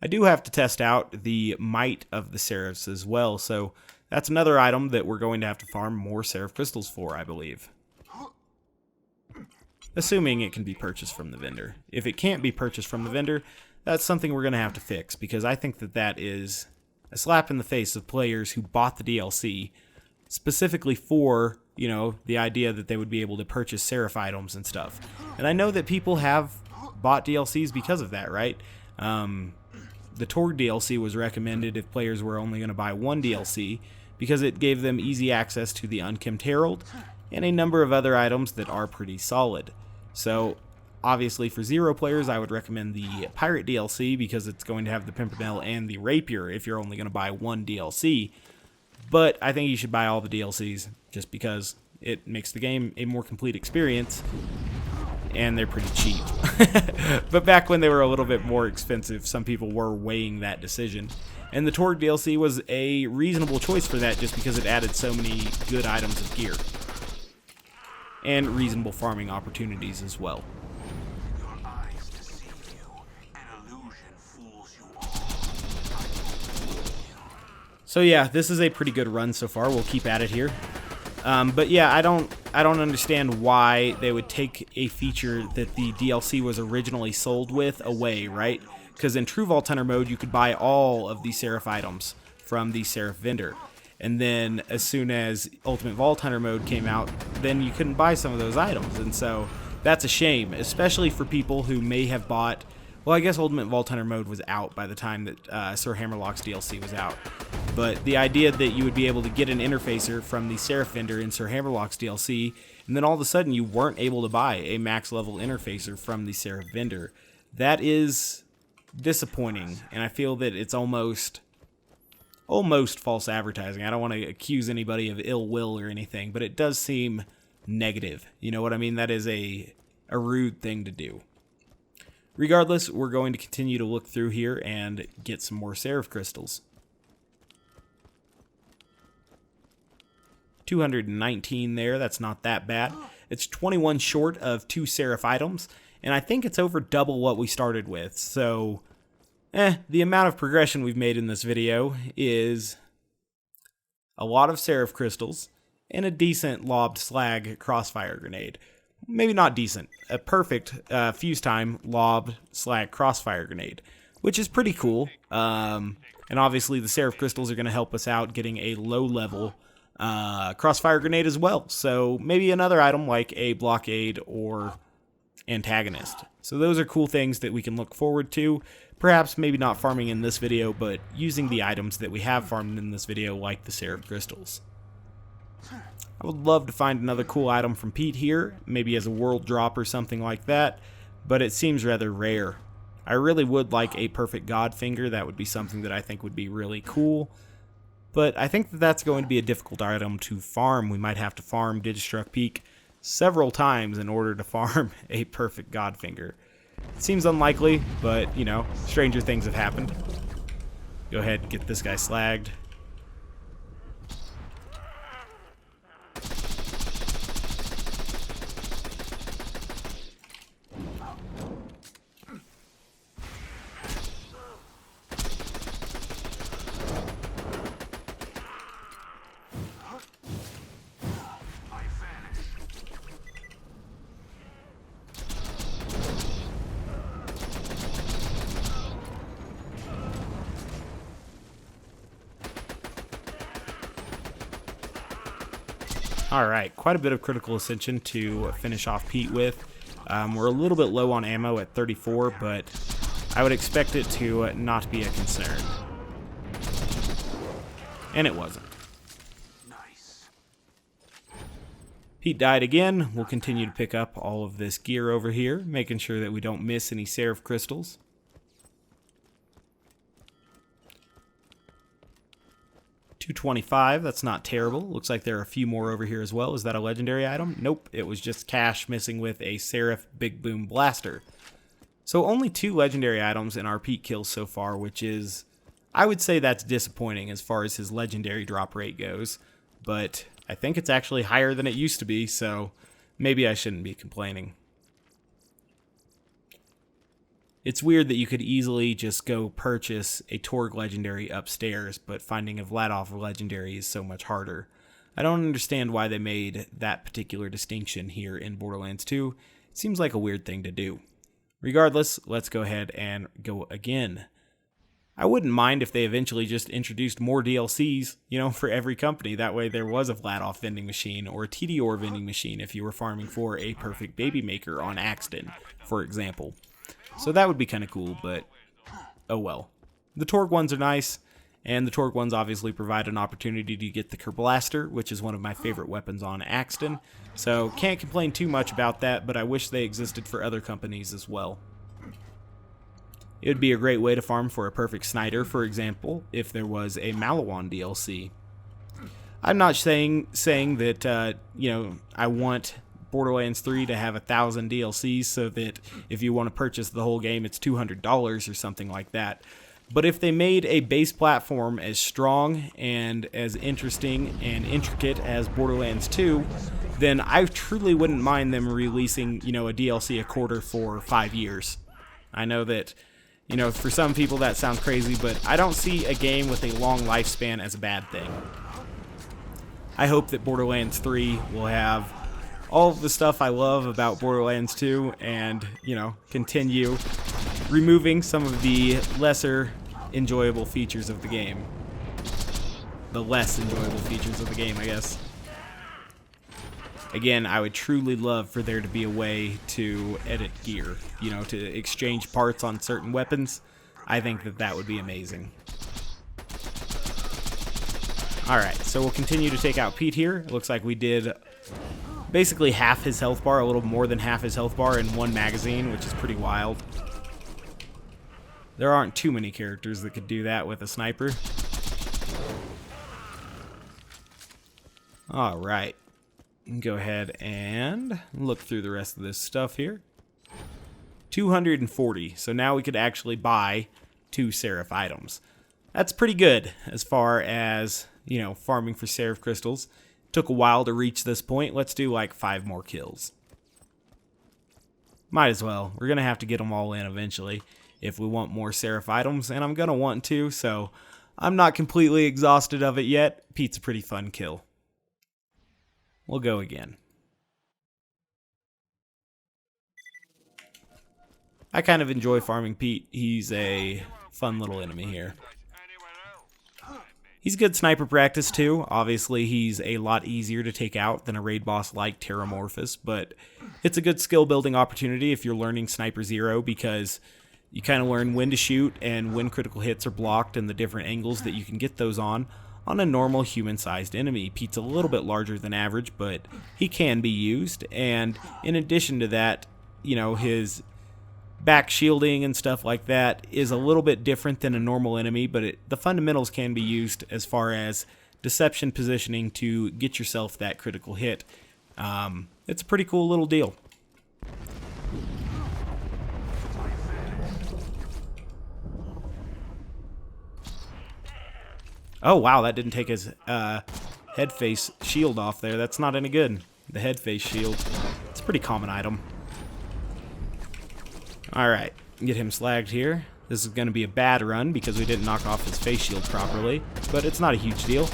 I do have to test out the might of the Seraphs as well, so that's another item that we're going to have to farm more Seraph crystals for, I believe. Assuming it can be purchased from the vendor. If it can't be purchased from the vendor, that's something we're going to have to fix, because I think that that is a slap in the face of players who bought the DLC specifically for, you know, the idea that they would be able to purchase Seraph items and stuff. And I know that people have bought DLCs because of that, right? The Torg DLC was recommended if players were only going to buy one DLC because it gave them easy access to the Unkempt Herald and a number of other items that are pretty solid. So obviously for Zero players, I would recommend the Pirate DLC because it's going to have the Pimpernel and the Rapier if you're only going to buy one DLC. But I think you should buy all the DLCs just because it makes the game a more complete experience, and they're pretty cheap. But back when they were a little bit more expensive, some people were weighing that decision. And the Torg DLC was a reasonable choice for that just because it added so many good items of gear. And reasonable farming opportunities as well. Your eyes deceive you. An illusion fools you all. So yeah, this is a pretty good run so far. We'll keep at it here. But yeah, I don't understand why they would take a feature that the DLC was originally sold with away, right? Because in True Vault Hunter mode, you could buy all of the Seraph items from the Seraph vendor. And then as soon as Ultimate Vault Hunter mode came out, then you couldn't buy some of those items. And so that's a shame, especially for people who may have bought... Well, I guess Ultimate Vault Hunter mode was out by the time that Sir Hammerlock's DLC was out. But the idea that you would be able to get an interfacer from the Seraph vendor in Sir Hammerlock's DLC, and then all of a sudden you weren't able to buy a max level interfacer from the Seraph vendor, that is disappointing. And I feel that it's almost false advertising. I don't want to accuse anybody of ill will or anything, but it does seem negative. You know what I mean? That is a rude thing to do. Regardless, we're going to continue to look through here and get some more Seraph crystals. 219 there, that's not that bad. It's 21 short of 2 Seraph items, and I think it's over double what we started with. So, the amount of progression we've made in this video is a lot of Seraph crystals and a decent lobbed Slag Crossfire grenade. Maybe not decent, a perfect fuse time lobbed Slag Crossfire grenade, which is pretty cool. And obviously the Seraph crystals are going to help us out getting a low level Crossfire grenade as well. So maybe another item like a Blockade or Antagonist. So those are cool things that we can look forward to. Perhaps maybe not farming in this video, but using the items that we have farmed in this video like the Seraph crystals. I would love to find another cool item from Pete here, maybe as a world drop or something like that, but it seems rather rare. I really would like a perfect God finger. That would be something that I think would be really cool, but I think that that's going to be a difficult item to farm. We might have to farm Digistruct Peak several times in order to farm a perfect Godfinger. It seems unlikely, but, you know, stranger things have happened. Go ahead and get this guy slagged. Alright, quite a bit of critical ascension to finish off Pete with. We're a little bit low on ammo at 34, but I would expect it to not be a concern. And it wasn't. Nice. Pete died again. We'll continue to pick up all of this gear over here, making sure that we don't miss any Seraph crystals. $225, that's not terrible. Looks like there are a few more over here as well. Is that a legendary item? Nope, it was just cash missing with a Seraph Big Boom Blaster. So only 2 legendary items in our Pete kills so far, which is, I would say that's disappointing as far as his legendary drop rate goes. But I think it's actually higher than it used to be, so maybe I shouldn't be complaining. It's weird that you could easily just go purchase a Torg legendary upstairs, but finding a Vladov legendary is so much harder. I don't understand why they made that particular distinction here in Borderlands 2. It seems like a weird thing to do. Regardless, let's go ahead and go again. I wouldn't mind if they eventually just introduced more DLCs, you know, for every company. That way there was a Vladov vending machine or a TDOR vending machine if you were farming for a perfect baby maker on Axton, for example. So that would be kind of cool, but oh well. The Torg ones are nice, and the Torg ones obviously provide an opportunity to get the Kerblaster, which is one of my favorite weapons on Axton. So can't complain too much about that, but I wish they existed for other companies as well. It would be a great way to farm for a perfect Sniper, for example, if there was a Malawan DLC. I'm not saying that, you know, I want Borderlands 3 to have 1,000 DLCs so that if you want to purchase the whole game it's $200 or something like that. But if they made a base platform as strong and as interesting and intricate as Borderlands 2, then I truly wouldn't mind them releasing, you know, a DLC a quarter for 5 years. I know that, you know, for some people that sounds crazy, but I don't see a game with a long lifespan as a bad thing. I hope that Borderlands 3 will have all of the stuff I love about Borderlands 2 and, you know, continue removing some of the lesser enjoyable features of the game. The less enjoyable features of the game, I guess. Again, I would truly love for there to be a way to edit gear, you know, to exchange parts on certain weapons. I think that that would be amazing. Alright, so we'll continue to take out Pete here. It looks like we did basically half his health bar, a little more than half his health bar in one magazine, which is pretty wild. There aren't too many characters that could do that with a sniper. Alright. Go ahead and look through the rest of this stuff here. 240. So now we could actually buy 2 Seraph items. That's pretty good as far as, you know, farming for Seraph crystals. Took a while to reach this point. Let's do like 5 more kills. Might as well. We're going to have to get them all in eventually if we want more Seraph items, and I'm going to want to, so I'm not completely exhausted of it yet. Pete's a pretty fun kill. We'll go again. I kind of enjoy farming Pete. He's a fun little enemy here. He's good sniper practice too. Obviously, he's a lot easier to take out than a raid boss like Terramorphous, but it's a good skill building opportunity if you're learning Sniper Zer0 because you kind of learn when to shoot and when critical hits are blocked and the different angles that you can get those on a normal human-sized enemy. Pete's a little bit larger than average, but he can be used, and in addition to that, you know, his back shielding and stuff like that is a little bit different than a normal enemy, but the fundamentals can be used as far as deception positioning to get yourself that critical hit. It's a pretty cool little deal. Oh wow, that didn't take his head face shield off there. That's not any good. The head face shield. It's a pretty common item. Alright, get him slagged here. This is going to be a bad run because we didn't knock off his face shield properly, but it's not a huge deal.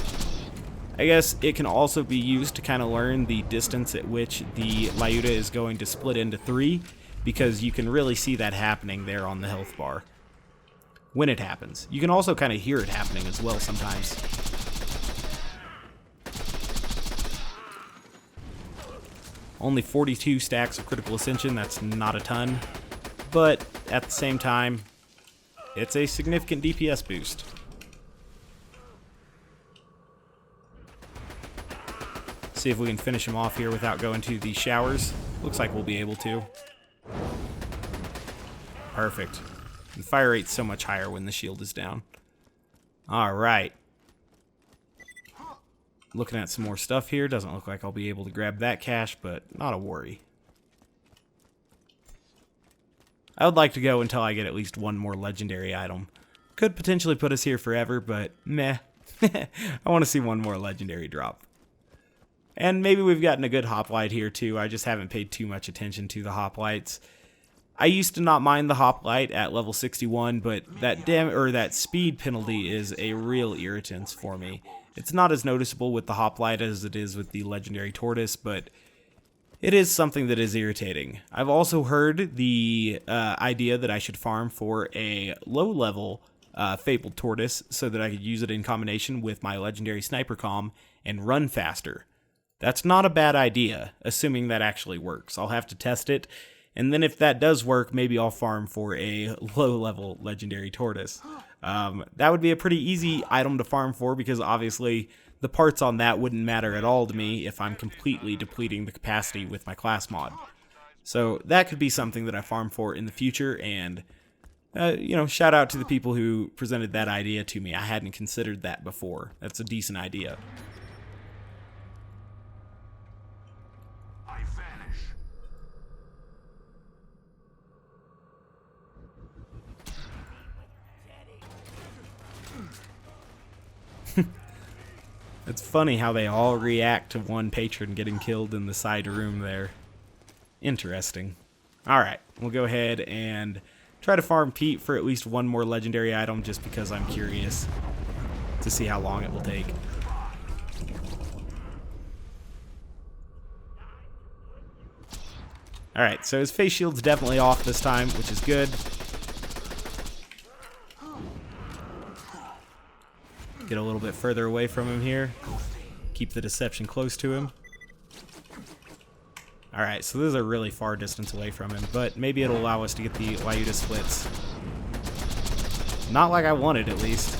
I guess it can also be used to kind of learn the distance at which the Lyuda is going to split into 3, because you can really see that happening there on the health bar when it happens. You can also kind of hear it happening as well sometimes. Only 42 stacks of critical ascension, that's not a ton, but at the same time, it's a significant DPS boost. See if we can finish him off here without going to the showers. Looks like we'll be able to. Perfect. The fire rate's so much higher when the shield is down. Alright. Looking at some more stuff here. Doesn't look like I'll be able to grab that cache, but not a worry. I would like to go until I get at least one more legendary item. Could potentially put us here forever, but meh. I want to see one more legendary drop. And maybe we've gotten a good hoplite here too. I just haven't paid too much attention to the hoplites. I used to not mind the hoplite at level 61, but that speed penalty is a real irritant for me. It's not as noticeable with the hoplite as it is with the legendary tortoise, but it is something that is irritating. I've also heard the idea that I should farm for a low-level fabled tortoise so that I could use it in combination with my legendary sniper comm and run faster. That's not a bad idea, assuming that actually works. I'll have to test it, and then if that does work, maybe I'll farm for a low-level legendary tortoise. That would be a pretty easy item to farm for, because obviously the parts on that wouldn't matter at all to me if I'm completely depleting the capacity with my class mod. So that could be something that I farm for in the future, and shout out to the people who presented that idea to me. I hadn't considered that before. That's a decent idea. It's funny how they all react to one patron getting killed in the side room there. Interesting. Alright, we'll go ahead and try to farm Pete for at least one more legendary item, just because I'm curious to see how long it will take. Alright, so his face shield's definitely off this time, which is good. Get a little bit further away from him here. Keep the deception close to him. Alright, so this is a really far distance away from him, but maybe it'll allow us to get the Lyuda splits. Not like I wanted, at least.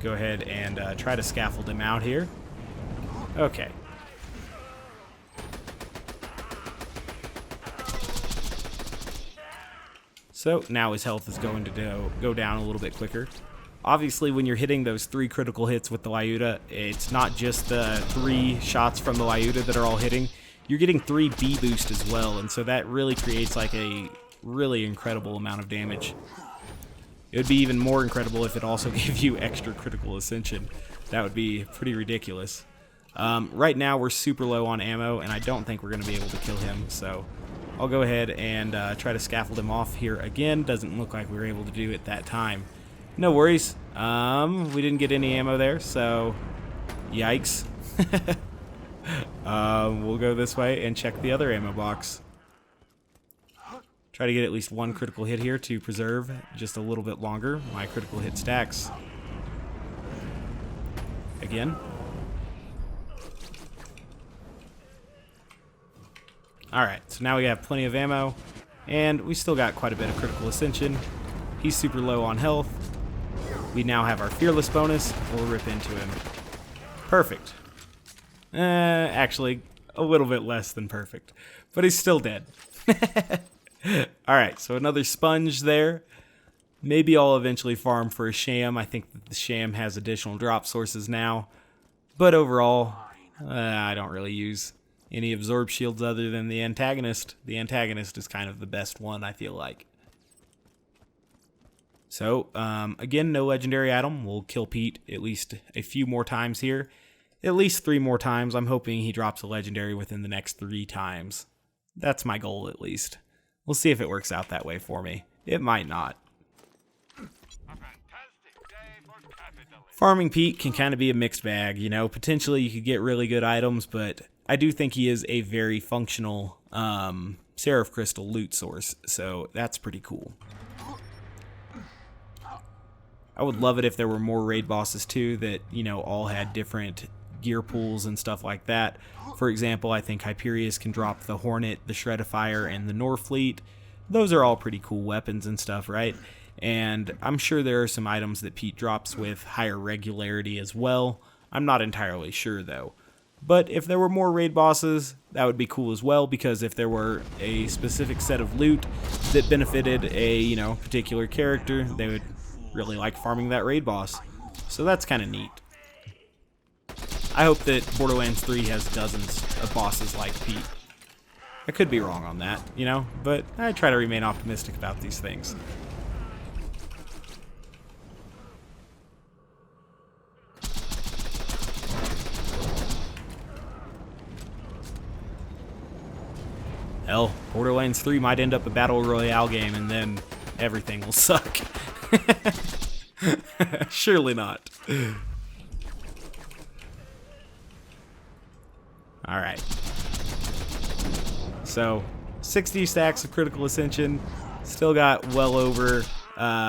Go ahead and try to scaffold him out here. Okay. So now his health is going to go down a little bit quicker. Obviously, when you're hitting those 3 critical hits with the Lyuda, it's not just the 3 shots from the Lyuda that are all hitting. You're getting 3 B boost as well, and so that really creates like a really incredible amount of damage. It would be even more incredible if it also gave you extra critical ascension. That would be pretty ridiculous. Right now we're super low on ammo, and I don't think we're going to be able to kill him, so I'll go ahead and try to scaffold him off here again. Doesn't look like we were able to do it that time. No worries. We didn't get any ammo there, so yikes. We'll go this way and check the other ammo box. Try to get at least one critical hit here to preserve just a little bit longer my critical hit stacks. Again. Alright, so now we have plenty of ammo, and we still got quite a bit of critical ascension. He's super low on health. We now have our Fearless bonus. We'll rip into him. Perfect. Actually, a little bit less than perfect. But he's still dead. Alright, so another sponge there. Maybe I'll eventually farm for a sham. I think that the sham has additional drop sources now. But overall, I don't really use any absorb shields other than the antagonist. The antagonist is kind of the best one, I feel like. So, again, no legendary item. We'll kill Pete at least a few more times here. At least 3 more times. I'm hoping he drops a legendary within the next 3 times. That's my goal, at least. We'll see if it works out that way for me. It might not. Farming Pete can kind of be a mixed bag, you know. Potentially you could get really good items, but I do think he is a very functional Seraph crystal loot source, so that's pretty cool. I would love it if there were more raid bosses too that, you know, all had different gear pools and stuff like that. For example, I think Hyperius can drop the Hornet, the Shred-a-Fire, and the Norfleet. Those are all pretty cool weapons and stuff, right? And I'm sure there are some items that Pete drops with higher regularity as well. I'm not entirely sure though. But if there were more raid bosses, that would be cool as well, because if there were a specific set of loot that benefited a, you know, particular character, they would really like farming that raid boss. So that's kind of neat. I hope that Borderlands 3 has dozens of bosses like Pete. I could be wrong on that, you know, but I try to remain optimistic about these things. Hell, Borderlands 3 might end up a battle royale game and then everything will suck. Surely not. Alright. So, 60 stacks of critical ascension. Still got well over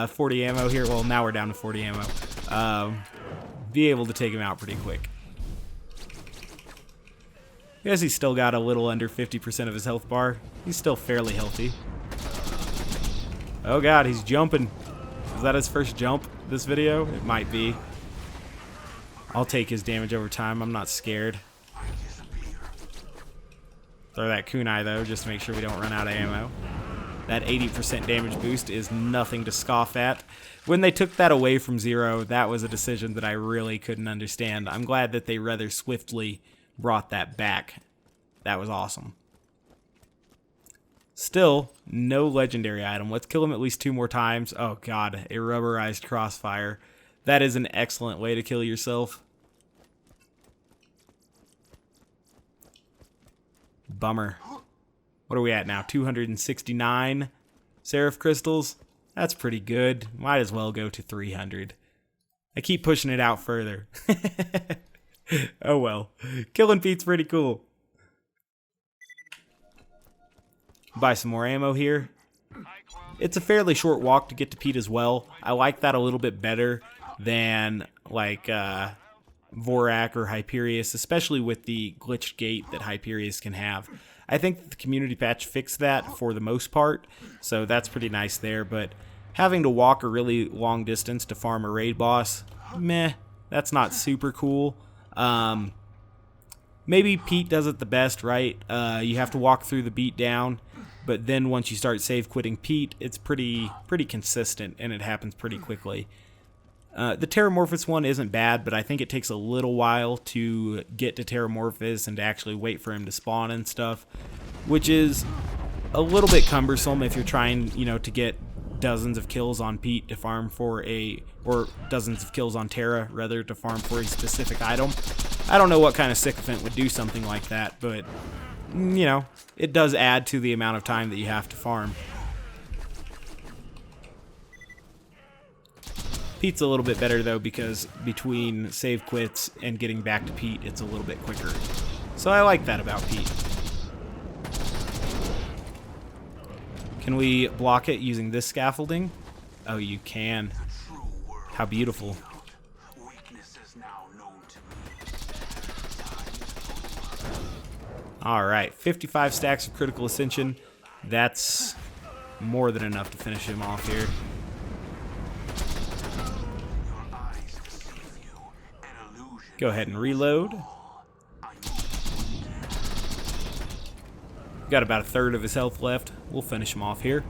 40 ammo here. Well, now we're down to 40 ammo. Be able to take him out pretty quick. I guess he's still got a little under 50% of his health bar. He's still fairly healthy. Oh god, he's jumping. Is that his first jump this video? It might be. I'll take his damage over time. I'm not scared. Throw that kunai though, just to make sure we don't run out of ammo. That 80% damage boost is nothing to scoff at. When they took that away from Zero, that was a decision that I really couldn't understand. I'm glad that they rather swiftly brought that back. That was awesome. Still, no legendary item. Let's kill him at least 2 more times. Oh god, a rubberized crossfire. That is an excellent way to kill yourself. Bummer. What are we at now? 269 Seraph crystals? That's pretty good. Might as well go to 300. I keep pushing it out further. Oh well. Killing Pete's pretty cool. Buy some more ammo here. It's a fairly short walk to get to Pete as well. I like that a little bit better than like Vorak or Hyperius, especially with the glitched gate that Hyperius can have. I think the community patch fixed that for the most part, so that's pretty nice there, but having to walk a really long distance to farm a raid boss, meh, that's not super cool. Maybe Pete does it the best, right? You have to walk through the beatdown, but then once you start save quitting Pete, it's pretty consistent and it happens pretty quickly. The Terramorphous one isn't bad, but I think it takes a little while to get to Terramorphous and to actually wait for him to spawn and stuff, which is a little bit cumbersome if you're trying, you know, to get dozens of kills on Pete to farm for or dozens of kills on Terra, rather, to farm for a specific item. I don't know what kind of sycophant would do something like that, but, you know, it does add to the amount of time that you have to farm. Pete's a little bit better though, because between save quits and getting back to Pete, it's a little bit quicker. So I like that about Pete. Can we block it using this scaffolding? Oh, you can. How beautiful. Alright, 55 stacks of critical ascension. That's more than enough to finish him off here. Go ahead and reload. Got about a third of his health left. We'll finish him off here.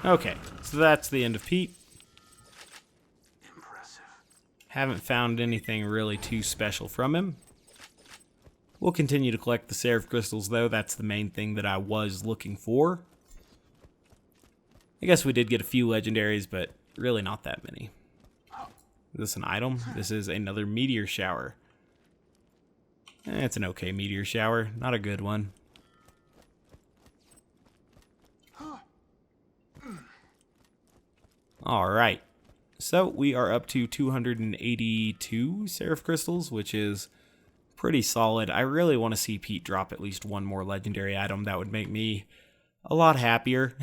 Okay, so that's the end of Pete. Impressive. Haven't found anything really too special from him. We'll continue to collect the Seraph crystals, though. That's the main thing that I was looking for. I guess we did get a few legendaries, but really not that many. Is this an item? This is another Meteor Shower. It's an okay Meteor Shower, not a good one. Alright, so we are up to 282 Seraph crystals, which is pretty solid. I really want to see Pete drop at least one more legendary item. That would make me a lot happier.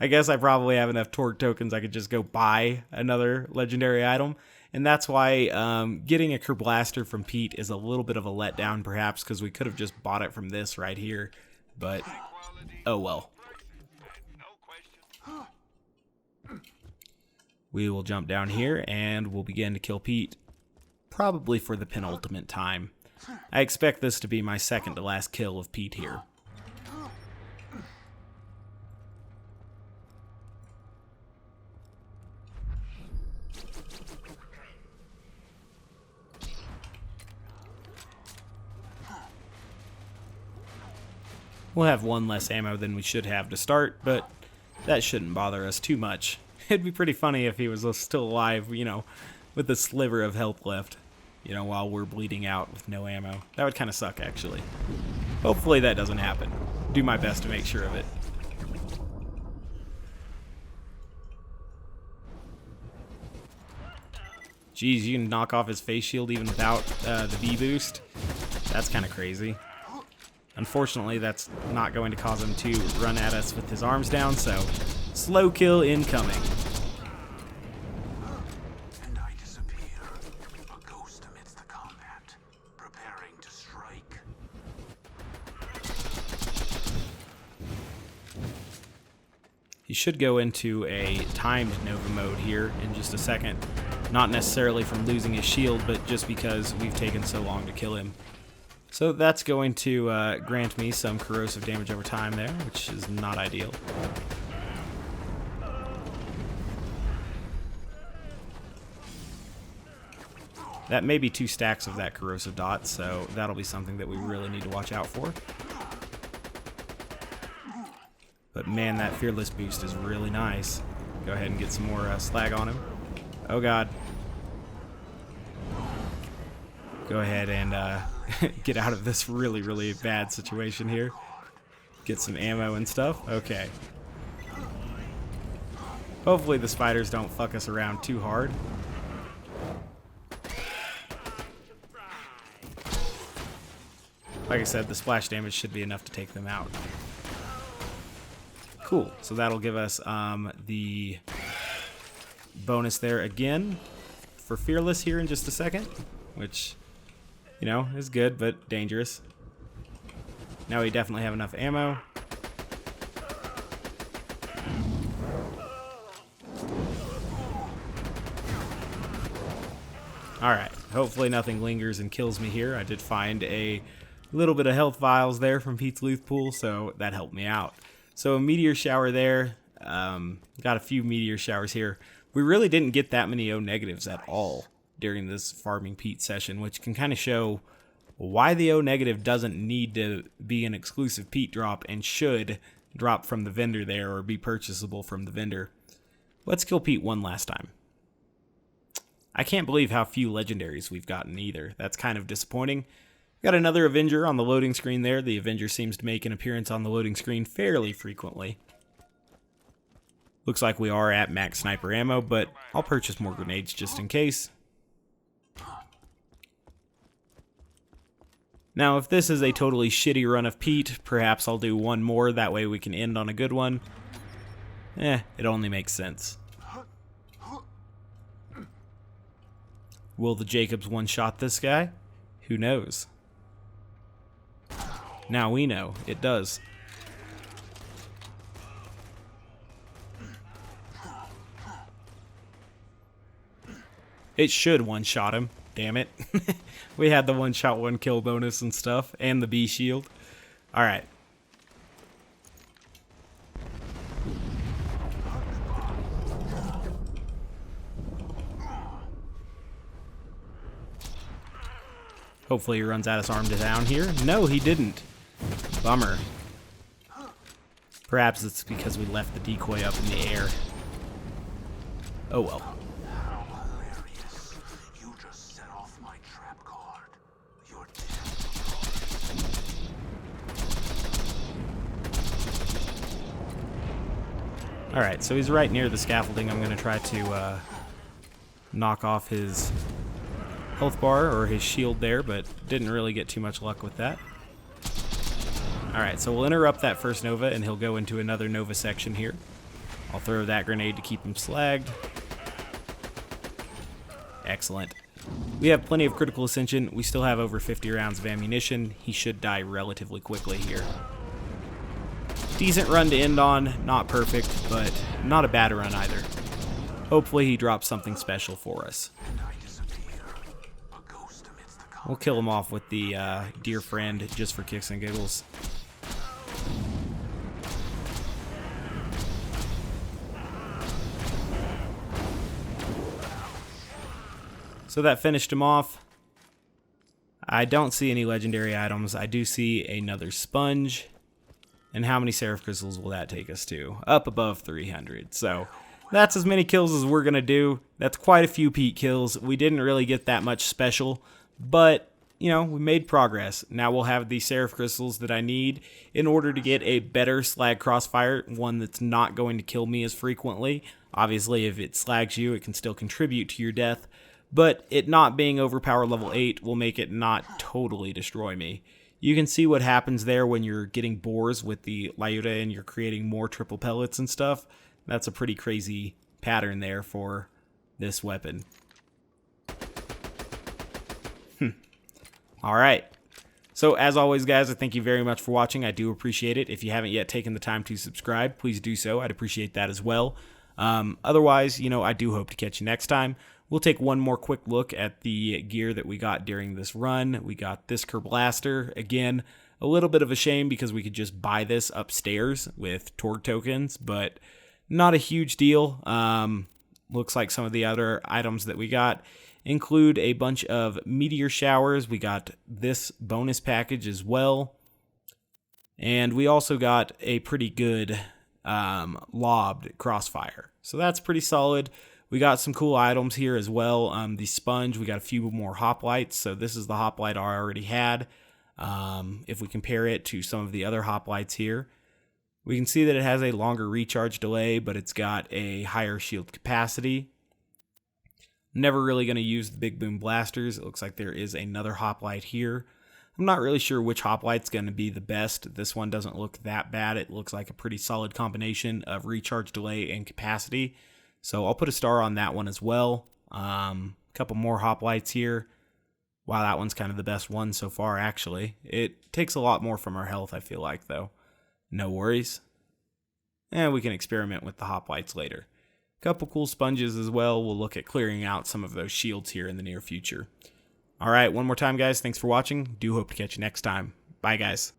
I guess I probably have enough torque tokens I could just go buy another legendary item. And that's why getting a Kerblaster from Pete is a little bit of a letdown, perhaps, because we could have just bought it from this right here. But, oh well. We will jump down here and we'll begin to kill Pete, probably for the penultimate time. I expect this to be my second to last kill of Pete here. We'll have one less ammo than we should have to start, but that shouldn't bother us too much. It'd be pretty funny if he was still alive, you know, with a sliver of health left, you know, while we're bleeding out with no ammo. That would kind of suck, actually. Hopefully that doesn't happen. Do my best to make sure of it. Jeez, you can knock off his face shield even without the B boost. That's kind of crazy. Unfortunately, that's not going to cause him to run at us with his arms down, so slow kill incoming. And I disappear, a ghost amidst the combat, preparing to strike. He should go into a timed Nova mode here in just a second. Not necessarily from losing his shield, but just because we've taken so long to kill him. So that's going to grant me some corrosive damage over time there, which is not ideal. That may be 2 stacks of that corrosive dot, so that'll be something that we really need to watch out for. But man, that fearless boost is really nice. Go ahead and get some more slag on him. Oh god. Go ahead and get out of this really, really bad situation here. Get some ammo and stuff. Okay. Hopefully the spiders don't fuck us around too hard. Like I said, the splash damage should be enough to take them out. Cool. So that'll give us the bonus there again for Fearless here in just a second, which, you know, is good, but dangerous. Now we definitely have enough ammo. Alright, hopefully nothing lingers and kills me here. I did find a little bit of health vials there from Pete's loot pool, so that helped me out. So a Meteor Shower there. Got a few Meteor Showers here. We really didn't get that many O negatives at all during this farming Pete session, which can kind of show why the O negative doesn't need to be an exclusive Pete drop and should drop from the vendor there or be purchasable from the vendor. Let's kill Pete one last time. I can't believe how few legendaries we've gotten either. That's kind of disappointing. Got another Avenger on the loading screen there. The Avenger seems to make an appearance on the loading screen fairly frequently. Looks like we are at max sniper ammo, but I'll purchase more grenades just in case. Now, if this is a totally shitty run of Pete, perhaps I'll do one more. That way we can end on a good one. It only makes sense. Will the Jacobs one-shot this guy? Who knows? Now we know. It does. It should one-shot him. Damn it. We had the one-shot, one-kill bonus and stuff. And the B shield. Alright. Hopefully he runs out of arm to down here. No, he didn't. Bummer. Perhaps it's because we left the decoy up in the air. Oh well. How hilarious. You just set off my trap card. You're dead. Alright, so he's right near the scaffolding. I'm going to try to knock off his health bar or his shield there, but didn't really get too much luck with that. Alright, so we'll interrupt that first Nova and he'll go into another Nova section here. I'll throw that grenade to keep him slagged. Excellent. We have plenty of critical ascension. We still have over 50 rounds of ammunition. He should die relatively quickly here. Decent run to end on. Not perfect, but not a bad run either. Hopefully he drops something special for us. We'll kill him off with the dear friend just for kicks and giggles. So that finished him off. I don't see any legendary items. I do see another sponge. And how many Seraph crystals will that take us to? Up above 300. So that's as many kills as we're going to do. That's quite a few Pete kills. We didn't really get that much special. But, you know, we made progress. Now we'll have the Seraph crystals that I need in order to get a better Slag Crossfire, one that's not going to kill me as frequently. Obviously, if it slags you, it can still contribute to your death, but it not being overpower level 8 will make it not totally destroy me. You can see what happens there when you're getting bores with the Lyuda and you're creating more triple pellets and stuff. That's a pretty crazy pattern there for this weapon. Alright, so as always guys, I thank you very much for watching. I do appreciate it. If you haven't yet taken the time to subscribe, please do so. I'd appreciate that as well. Otherwise, you know, I do hope to catch you next time. We'll take one more quick look at the gear that we got during this run. We got this Kerblaster. Again, a little bit of a shame because we could just buy this upstairs with Torg tokens, but not a huge deal. Looks like some of the other items that we got include a bunch of Meteor Showers. We got this bonus package as well. And we also got a pretty good lobbed Crossfire. So that's pretty solid. We got some cool items here as well. The sponge, we got a few more hoplites. So this is the hoplite I already had. If we compare it to some of the other hoplites here, we can see that it has a longer recharge delay, but it's got a higher shield capacity. Never really going to use the big boom blasters. It looks like there is another hoplite here. I'm not really sure which hoplite's going to be the best. This one doesn't look that bad. It looks like a pretty solid combination of recharge delay and capacity. So I'll put a star on that one as well. A couple more hoplites here. Wow, that one's kind of the best one so far, actually. It takes a lot more from our health, I feel like, though. No worries. And we can experiment with the hoplites later. Couple cool sponges as well. We'll look at clearing out some of those shields here in the near future. Alright, one more time guys, thanks for watching. Do hope to catch you next time. Bye guys.